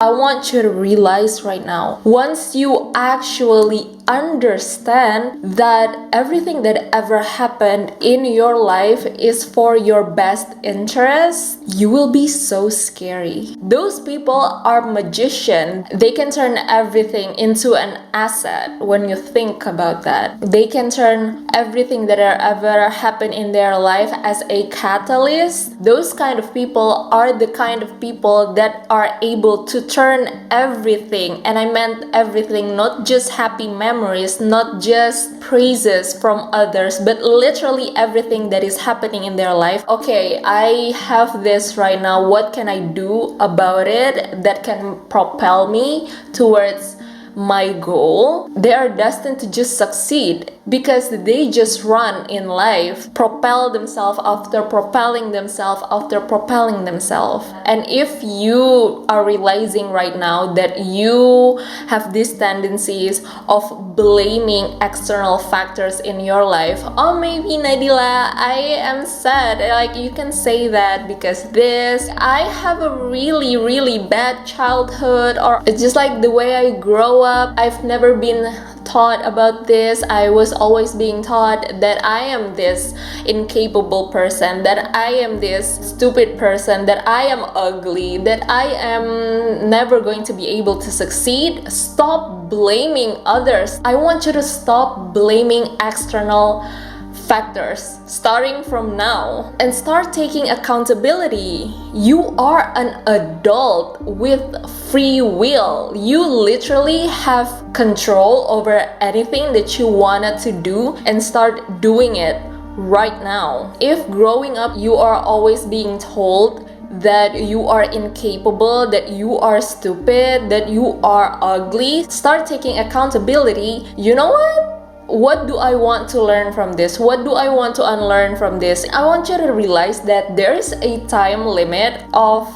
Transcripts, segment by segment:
I want you to realize right now, once you actually understand that everything that ever happened in your life is for your best interest, you will be so scary. Those people are magicians. They can turn everything into an asset. When you think about that, they can turn everything that ever happened in their life as a catalyst. Those kind of people are the kind of people that are able to turn everything, and I meant everything, not just happy memories, not just praises from others, but literally everything that is happening in their life. Okay, I have this right now. What can I do about it that can propel me towards my goal? They are destined to just succeed because they just run in life, propel themselves after propelling themselves after propelling themselves. And if you are realizing right now that you have these tendencies of blaming external factors in your life, oh, maybe Nadila, I am sad, like you can say that because this, I have a really bad childhood, or it's just like the way I grow up, I've never been taught about this. I was always being taught that I am this incapable person, that I am this stupid person, that I am ugly, that I am never going to be able to succeed. Stop blaming others. I want you to stop blaming external factors starting from now and start taking accountability. You are an adult with free will. You literally have control over anything that you wanted to do and start doing it right now. If growing up you are always being told that you are incapable, that you are stupid, that you are ugly, start taking accountability. You know what do I want to learn from this? What do I want to unlearn from this? I want you to realize that there is a time limit of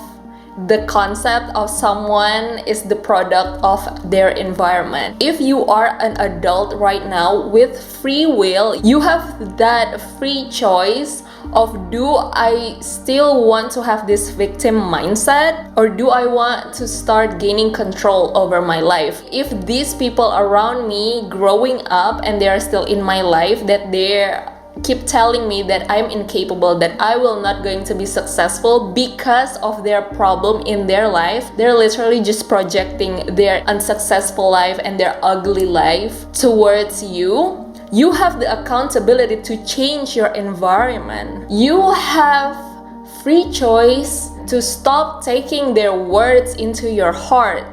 the concept of someone is the product of their environment. If you are an adult right now with free will, you have that free choice of, do I still want to have this victim mindset, or do I want to start gaining control over my life? If these people around me growing up and they are still in my life, that they keep telling me that I'm incapable, that I will not going to be successful because of their problem in their life, they're literally just projecting their unsuccessful life and their ugly life towards you. You have the accountability to change your environment. You have free choice to stop taking their words into your heart.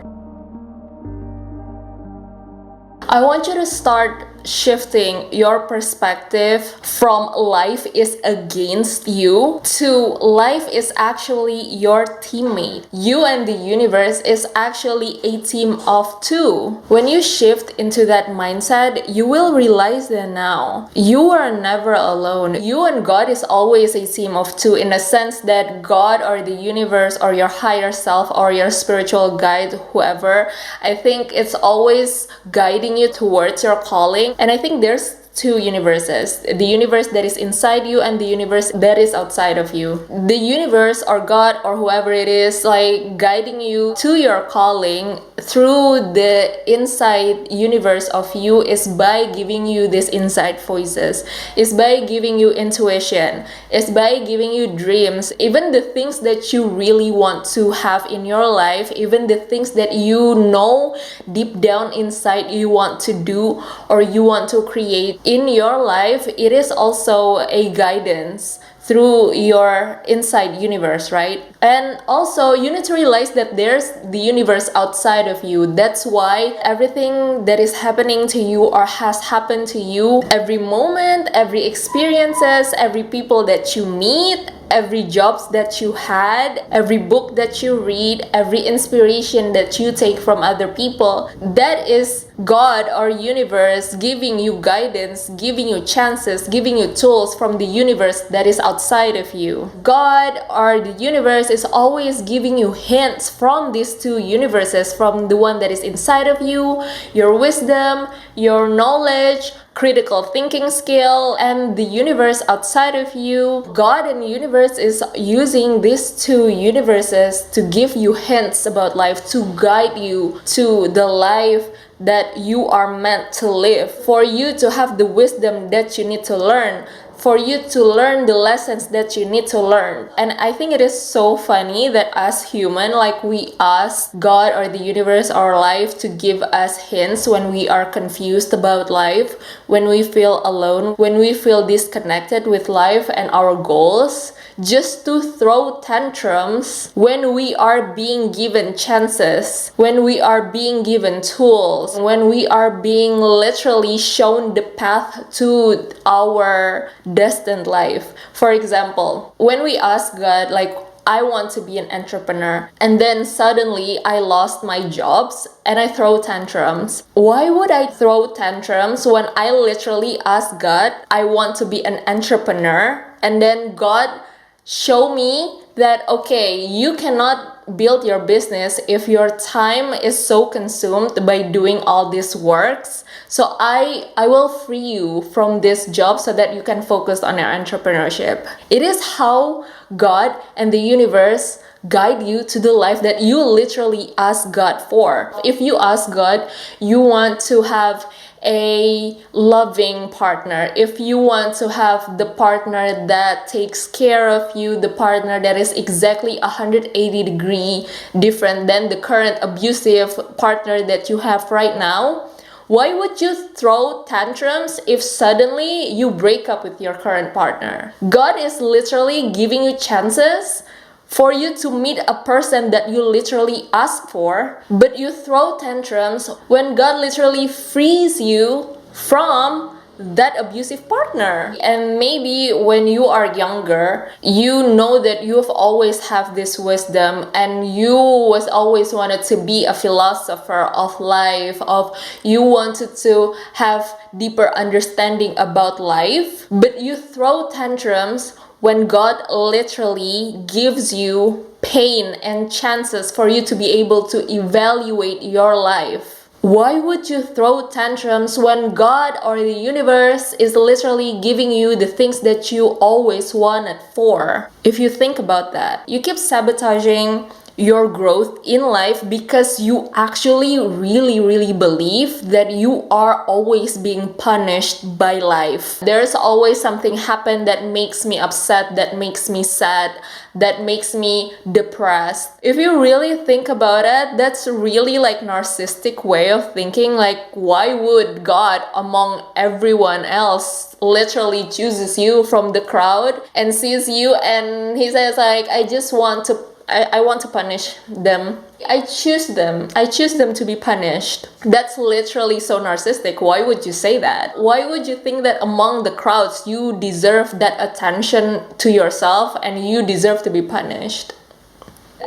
I want you to start shifting your perspective from life is against you to life is actually your teammate. You and the universe is actually a team of two. When you shift into that mindset, you will realize that now you are never alone. You and God is always a team of two, in a sense that God or the universe or your higher self or your spiritual guide, whoever, I think it's always guiding you towards your calling. And I think there's two universes, the universe that is inside you and the universe that is outside of you. The universe or God or whoever it is, like guiding you to your calling through the inside universe of you, is by giving you these inside voices, is by giving you intuition, is by giving you dreams, even the things that you really want to have in your life, even the things that you know deep down inside you want to do or you want to create in your life. It is also a guidance through your inside universe, right? And also you need to realize that there's the universe outside of you. That's why everything that is happening to you or has happened to you, every moment, every experiences, every people that you meet, every jobs that you had, every book that you read, every inspiration that you take from other people, that is God or universe giving you guidance, giving you chances, giving you tools from the universe that is outside of you. God or the universe is always giving you hints from these two universes, from the one that is inside of you, your wisdom, your knowledge, critical thinking skill, and the universe outside of you. God and the universe is using these two universes to give you hints about life, to guide you to the life that you are meant to live, for you to have the wisdom that you need to learn, for you to learn the lessons that you need to learn. And I think it is so funny that as human, like, we ask God or the universe or life to give us hints when we are confused about life, when we feel alone, when we feel disconnected with life and our goals, just to throw tantrums when we are being given chances, when we are being given tools, when we are being literally shown the path to our destined life. For example, when we ask God, like, I want to be an entrepreneur, and then suddenly I lost my jobs and I throw tantrums. Why would I throw tantrums when I literally ask God, I want to be an entrepreneur, and then God show me that, okay, you cannot build your business if your time is so consumed by doing all these works. So I will free you from this job so that you can focus on your entrepreneurship. It is how God and the universe guide you to the life that you literally ask God for. If you ask God, you want to have a loving partner, if you want to have the partner that takes care of you, the partner that is exactly 180-degree different than the current abusive partner that you have right now, why would you throw tantrums if suddenly you break up with your current partner? God is literally giving you chances for you to meet a person that you literally ask for, but you throw tantrums when God literally frees you from that abusive partner. And maybe when you are younger, you know that you've always have this wisdom and you was always wanted to be a philosopher of life, of you wanted to have deeper understanding about life, but you throw tantrums when God literally gives you pain and chances for you to be able to evaluate your life. Why would you throw tantrums when God or the universe is literally giving you the things that you always wanted for? If you think about that, you keep sabotaging your growth in life because you actually really believe that you are always being punished by life. There's always something happen that makes me upset, that makes me sad, that makes me depressed. If you really think about it, that's really like narcissistic way of thinking. Like, why would God among everyone else literally chooses you from the crowd and sees you and he says like, I want to punish them. I choose them to be punished. That's literally so narcissistic. Why would you say that? Why would you think that among the crowds you deserve that attention to yourself and you deserve to be punished?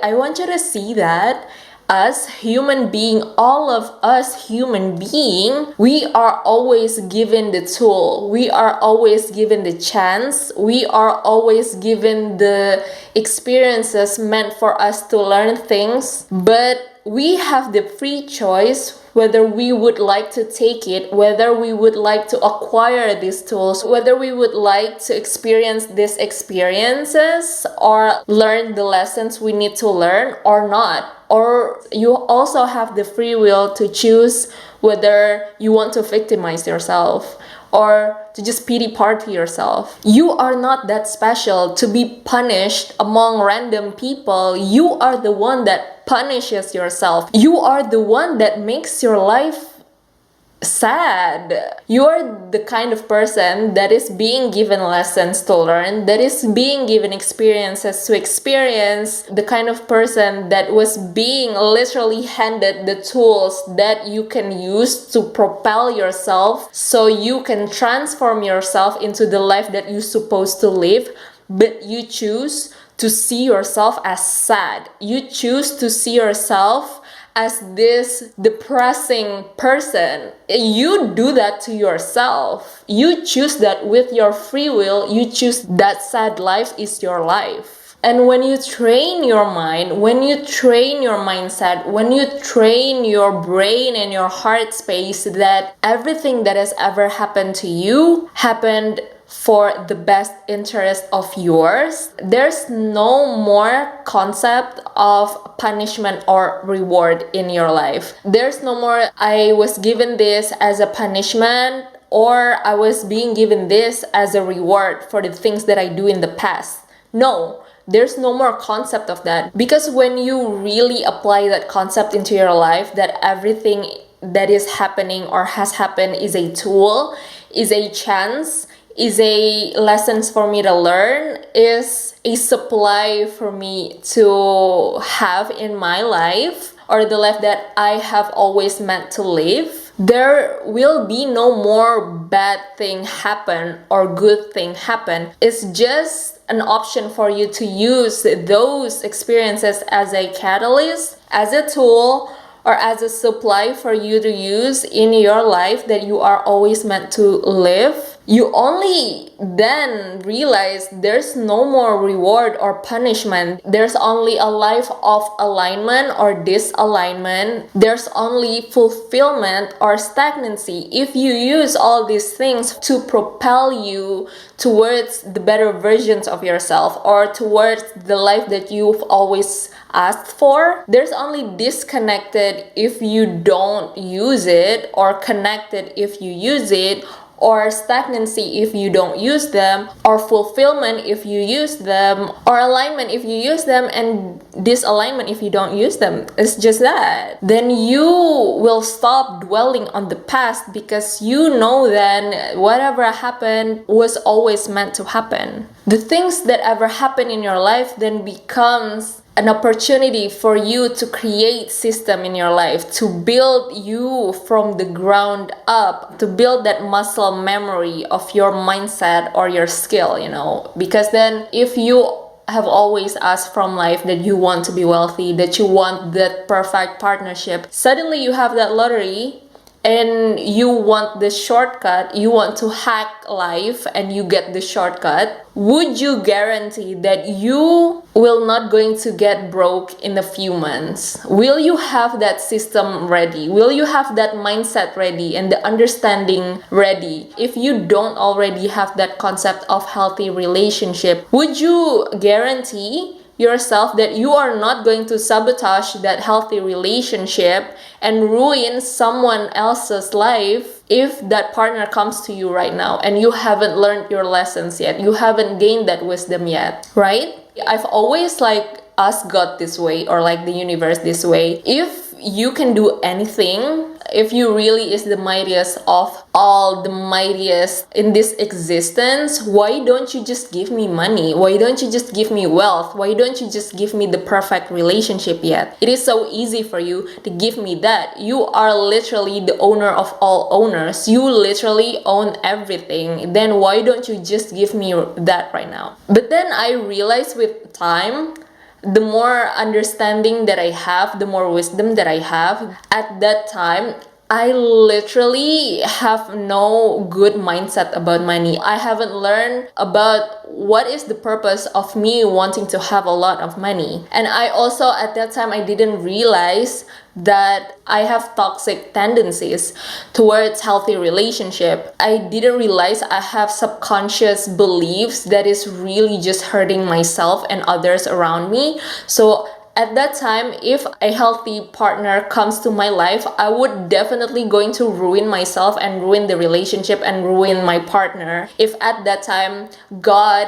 I want you to see that us human being, all of us human being, we are always given the tool, we are always given the chance, we are always given the experiences meant for us to learn things, but we have the free choice whether we would like to take it, whether we would like to acquire these tools, whether we would like to experience these experiences or learn the lessons we need to learn or not. Or you also have the free will to choose whether you want to victimize yourself or to just pity party yourself. You are not that special to be punished among random people. You are the one that punishes yourself. You are the one that makes your life sad. You are the kind of person that is being given lessons to learn, that is being given experiences to experience, the kind of person that was being literally handed the tools that you can use to propel yourself so you can transform yourself into the life that you're supposed to live, but you choose to see yourself as sad. You choose to see yourself as this depressing person. You do that to yourself. You choose that with your free will. You choose that sad life is your life. And when you train your mind, when you train your mindset, when you train your brain and your heart space that everything that has ever happened to you happened for the best interest of yours, there's no more concept of punishment or reward in your life. There's no more, I was given this as a punishment, or I was being given this as a reward for the things that I do in the past. No, there's no more concept of that, because when you really apply that concept into your life, that everything that is happening or has happened is a tool, is a chance, is a lessons for me to learn, is a supply for me to have in my life, or the life that I have always meant to live, there will be no more bad thing happen or good thing happen. It's just an option for you to use those experiences as a catalyst, as a tool, or as a supply for you to use in your life that you are always meant to live. You only then realize there's no more reward or punishment. There's only a life of alignment or disalignment. There's only fulfillment or stagnancy if you use all these things to propel you towards the better versions of yourself or towards the life that you've always asked for. There's only disconnected if you don't use it, or connected if you use it, or stagnancy if you don't use them, or fulfillment if you use them, or alignment if you use them, and disalignment if you don't use them. It's just that. Then you will stop dwelling on the past, because you know then whatever happened was always meant to happen. The things that ever happen in your life then becomes an opportunity for you to create system in your life, to build you from the ground up, to build that muscle memory of your mindset or your skill, because then if you have always asked from life that you want to be wealthy, that you want that perfect partnership, suddenly you have that lottery and you want the shortcut, you want to hack life and you get the shortcut, would you guarantee that you will not going to get broke in a few months? Will you have that system ready? Will you have that mindset ready and the understanding ready? If you don't already have that concept of healthy relationship, would you guarantee yourself that you are not going to sabotage that healthy relationship and ruin someone else's life if that partner comes to you right now and you haven't learned your lessons yet, you haven't gained that wisdom yet, right? I've always asked God this way, or the universe this way: if you can do anything, if you really is the mightiest of all the mightiest in this existence, why don't you just give me money? Why don't you just give me wealth? Why don't you just give me the perfect relationship yet? It is so easy for you to give me that. You are literally the owner of all owners. You literally own everything. Then why don't you just give me that right now? But then I realized with time, the more understanding that I have, the more wisdom that I have, at that time, I literally have no good mindset about money. I haven't learned about what is the purpose of me wanting to have a lot of money. And I also, at that time, I didn't realize that I have toxic tendencies towards healthy relationship. I didn't realize I have subconscious beliefs that is really just hurting myself and others around me. So at that time, if a healthy partner comes to my life, I would definitely going to ruin myself and ruin the relationship and ruin my partner. If at that time, God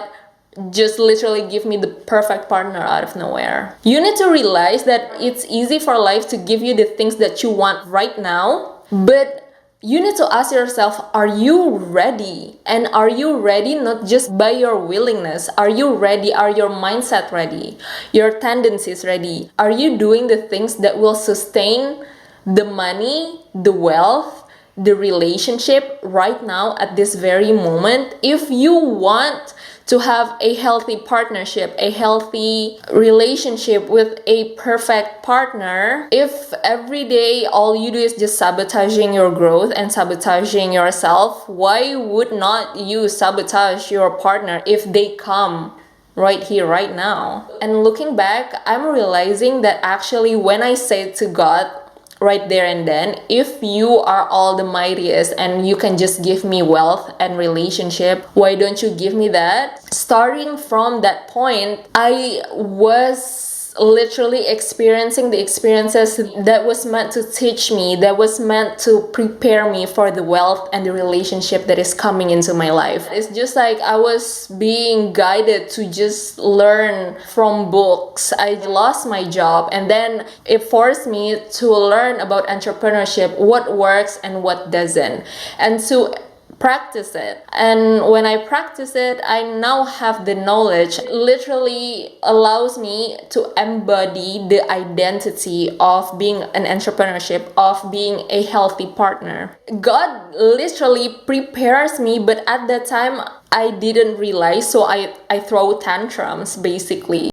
just literally give me the perfect partner out of nowhere. You need to realize that it's easy for life to give you the things that you want right now, but you need to ask yourself, are you ready? And are you ready not just by your willingness? Are you ready? Are your mindset ready? Your tendencies ready? Are you doing the things that will sustain the money, the wealth, the relationship right now at this very moment? If you want to have a healthy partnership, a healthy relationship with a perfect partner, if every day all you do is just sabotaging your growth and sabotaging yourself, why would not you sabotage your partner if they come right here, right now. And looking back, I'm realizing that actually when I said to God right there and then, if you are all the mightiest and you can just give me wealth and relationship, why don't you give me that? Starting from that point, I was literally experiencing the experiences that was meant to teach me, that was meant to prepare me for the wealth and the relationship that is coming into my life. It's just like I was being guided to just learn from books. I lost my job, and then it forced me to learn about entrepreneurship, what works and what doesn't, and to practice it. And when I practice it, I now have the knowledge. It literally allows me to embody the identity of being an entrepreneurship, of being a healthy partner. God literally prepares me, but at that time I didn't realize, so I throw tantrums basically.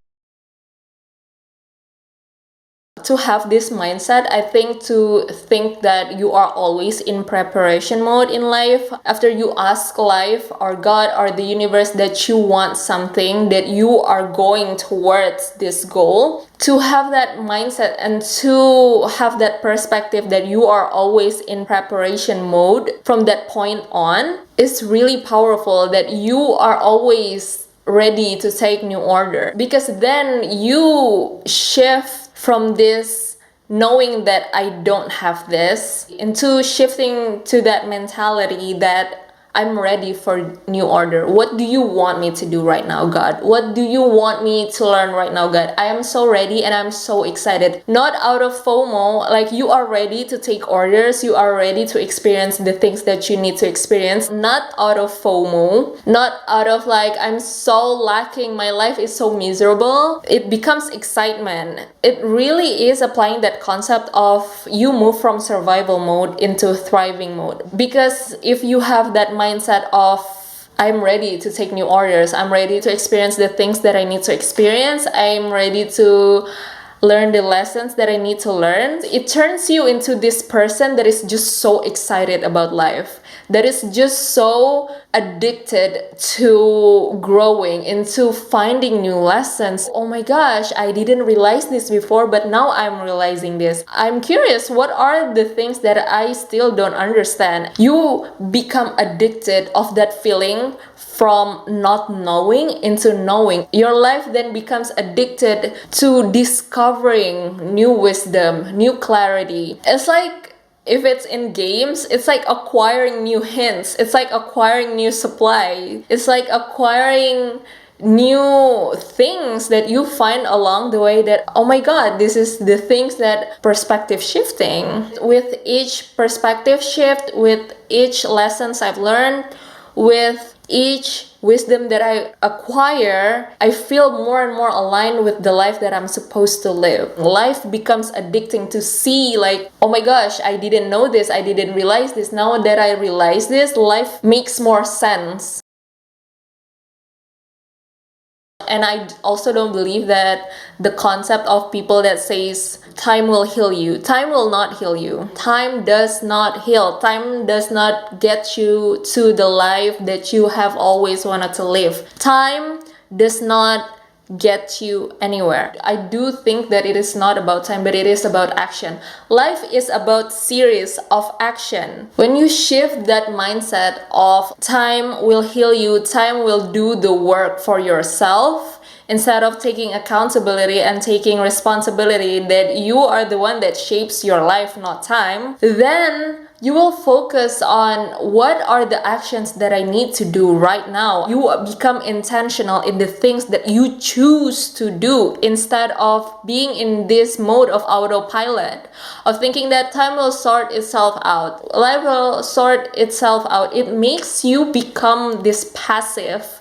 To have this mindset, I think to think that you are always in preparation mode in life. After you ask life or God or the universe that you want something, that you are going towards this goal, to have that mindset and to have that perspective that you are always in preparation mode from that point on is really powerful, that you are always ready to take new order, because then you shift from this knowing that I don't have this into shifting to that mentality that I'm ready for new order. What do you want me to do right now, God? What do you want me to learn right now, God? I am so ready and I'm so excited. Not out of FOMO, like you are ready to take orders, you are ready to experience the things that you need to experience. Not out of FOMO, not out of like, I'm so lacking, my life is so miserable. It becomes excitement. It really is applying that concept of you move from survival mode into thriving mode. Because if you have that mindset of I'm ready to take new orders, I'm ready to experience the things that I need to experience, I'm ready to learn the lessons that I need to learn, it turns you into this person that is just so excited about life, that is just so addicted to growing, into finding new lessons. Oh my gosh, I didn't realize this before, but now I'm realizing this. I'm curious, what are the things that I still don't understand? You become addicted of that feeling from not knowing into knowing. Your life then becomes addicted to discovering new wisdom, new clarity. It's like, if it's in games, it's like acquiring new hints. It's like acquiring new supply. It's like acquiring new things that you find along the way that, oh my God, this is the things that perspective shifting. With each perspective shift, with each lessons I've learned, with each wisdom that I acquire, I feel more and more aligned with the life that I'm supposed to live. Life becomes addicting to see like, oh my gosh, I didn't know this, I didn't realize this. Now that I realize this, life makes more sense. And I also don't believe that the concept of people that says time will heal you. Time will not heal you. Time does not heal. Time does not get you to the life that you have always wanted to live. Time does not get you anywhere. I do think that it is not about time, but it is about action. Life is about series of action. When you shift that mindset of time will heal you, time will do the work for yourself, instead of taking accountability and taking responsibility that you are the one that shapes your life, not time, then you will focus on what are the actions that I need to do right now. You become intentional in the things that you choose to do, instead of being in this mode of autopilot, of thinking that time will sort itself out, life will sort itself out. It makes you become this passive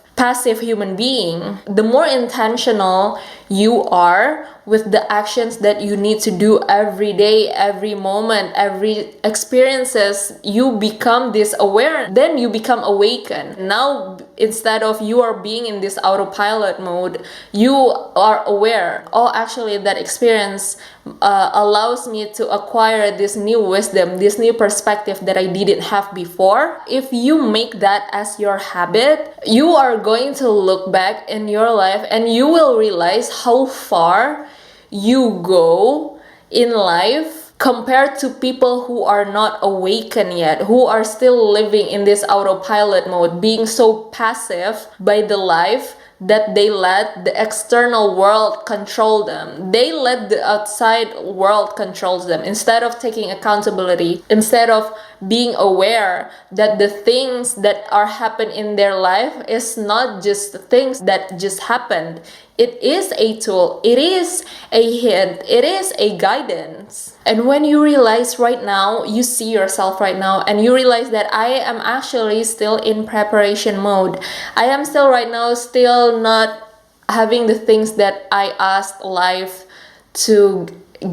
human being. The more intentional you are with the actions that you need to do every day, every moment, every experiences. You become this aware, then you become awakened. Now, instead of you are being in this autopilot mode, you are aware. Oh, actually that experience allows me to acquire this new wisdom, this new perspective that I didn't have before. If you make that as your habit, you are going to look back in your life and you will realize how far you go in life compared to people who are not awakened yet, who are still living in this autopilot mode, being so passive by the life that they let the external world control them. They let the outside world control them instead of taking accountability, instead of being aware that the things that are happening in their life is not just things that just happened. It is a tool, it is a hint, it is a guidance. And when you realize right now, you see yourself right now, and you realize that I am actually still in preparation mode. I am still right now, still not having the things that I asked life to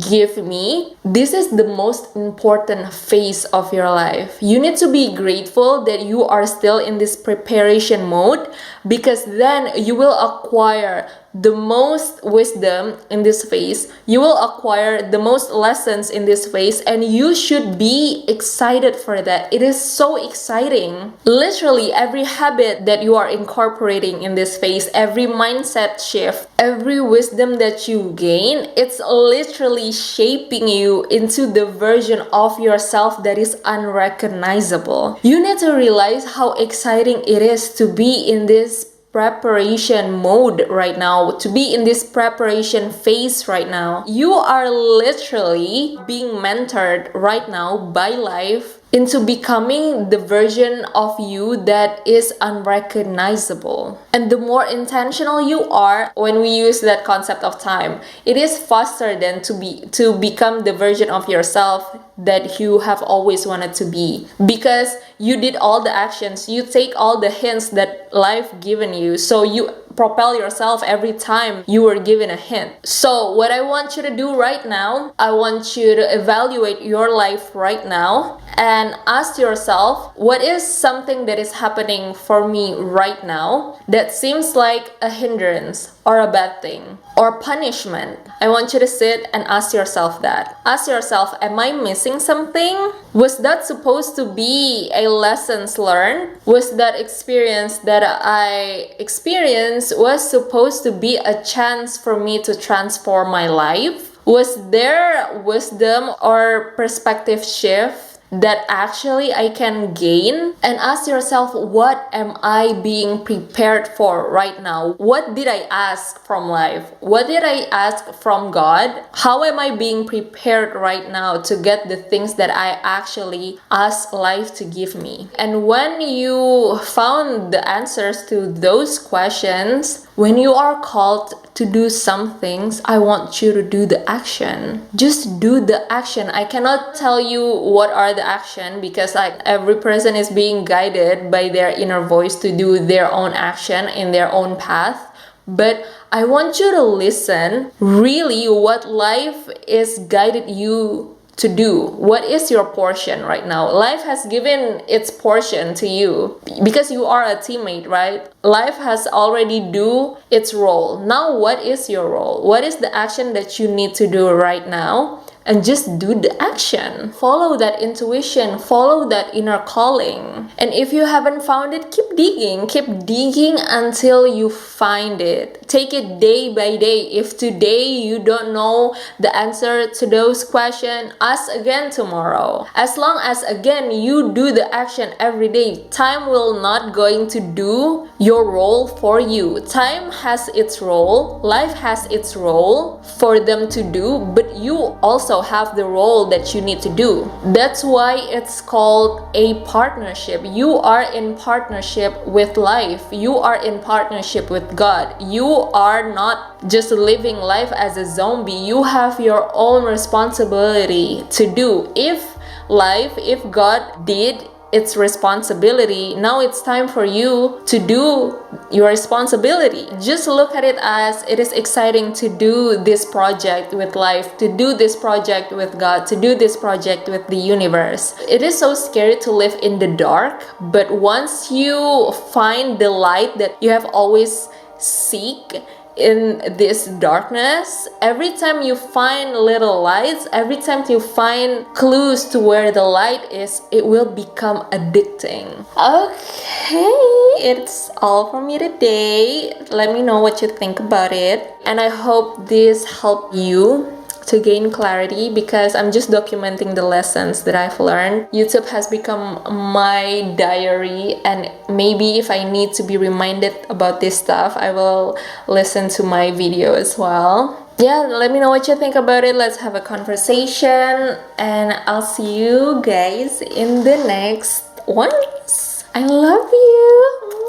give me. This is the most important phase of your life. You need to be grateful that you are still in this preparation mode, because then you will acquire the most wisdom in this phase. You will acquire the most lessons in this phase, and you should be excited for that. It is so exciting. Literally every habit that you are incorporating in this phase, every mindset shift, every wisdom that you gain, it's literally shaping you into the version of yourself that is unrecognizable. You need to realize how exciting it is to be in this preparation mode right now, to be in this preparation phase right now. You are literally being mentored right now by life into becoming the version of you that is unrecognizable. And the more intentional you are, when we use that concept of time, it is faster than to become the version of yourself that you have always wanted to be, because you did all the actions, you take all the hints that life given you, so you propel yourself every time you were given a hint. So what I want you to do right now, I want you to evaluate your life right now and ask yourself, what is something that is happening for me right now that seems like a hindrance or a bad thing or punishment? I want you to sit and ask yourself that. Ask yourself, am I missing something? Was that supposed to be a lessons learned? Was that experience that I experienced was supposed to be a chance for me to transform my life? Was there wisdom or perspective shift that actually I can gain? And ask yourself, what am I being prepared for right now? What did I ask from life? What did I ask from God? How am I being prepared right now to get the things that I actually asked life to give me? And when you found the answers to those questions, when you are called to do some things, I want you to do the action. Just do the action. I cannot tell you what are the action, because every person is being guided by their inner voice to do their own action in their own path. But I want you to listen really what life is guided you to do. What is your portion right now? Life has given its portion to you because you are a teammate, right? Life has already do its role. Now what is your role? What is the action that you need to do right now? And just do the action. Follow that intuition, follow that inner calling. And if you haven't found it, keep digging until you find it. Take it day by day. If today you don't know the answer to those questions, ask again tomorrow. As long as again you do the action every day, time will not going to do your role for you. Time has its role, life has its role for them to do, but you also have the role that you need to do. That's why it's called a partnership. You are in partnership with life. You are in partnership with God. You are not just living life as a zombie. You have your own responsibility to do. If God did its responsibility. Now it's time for you to do your responsibility. Just look at it as it is exciting to do this project with life, to do this project with God, to do this project with the universe. It is so scary to live in the dark, but once you find the light that you have always seek in this darkness, every time you find little lights, every time you find clues to where the light is, it will become addicting. Okay, it's all for me today. Let me know what you think about it, and I hope this helped you to gain clarity, because I'm just documenting the lessons that I've learned. YouTube has become my diary, and maybe if I need to be reminded about this stuff, I will listen to my video as well. Yeah, let me know what you think about it. Let's have a conversation, and I'll see you guys in the next ones. I love you.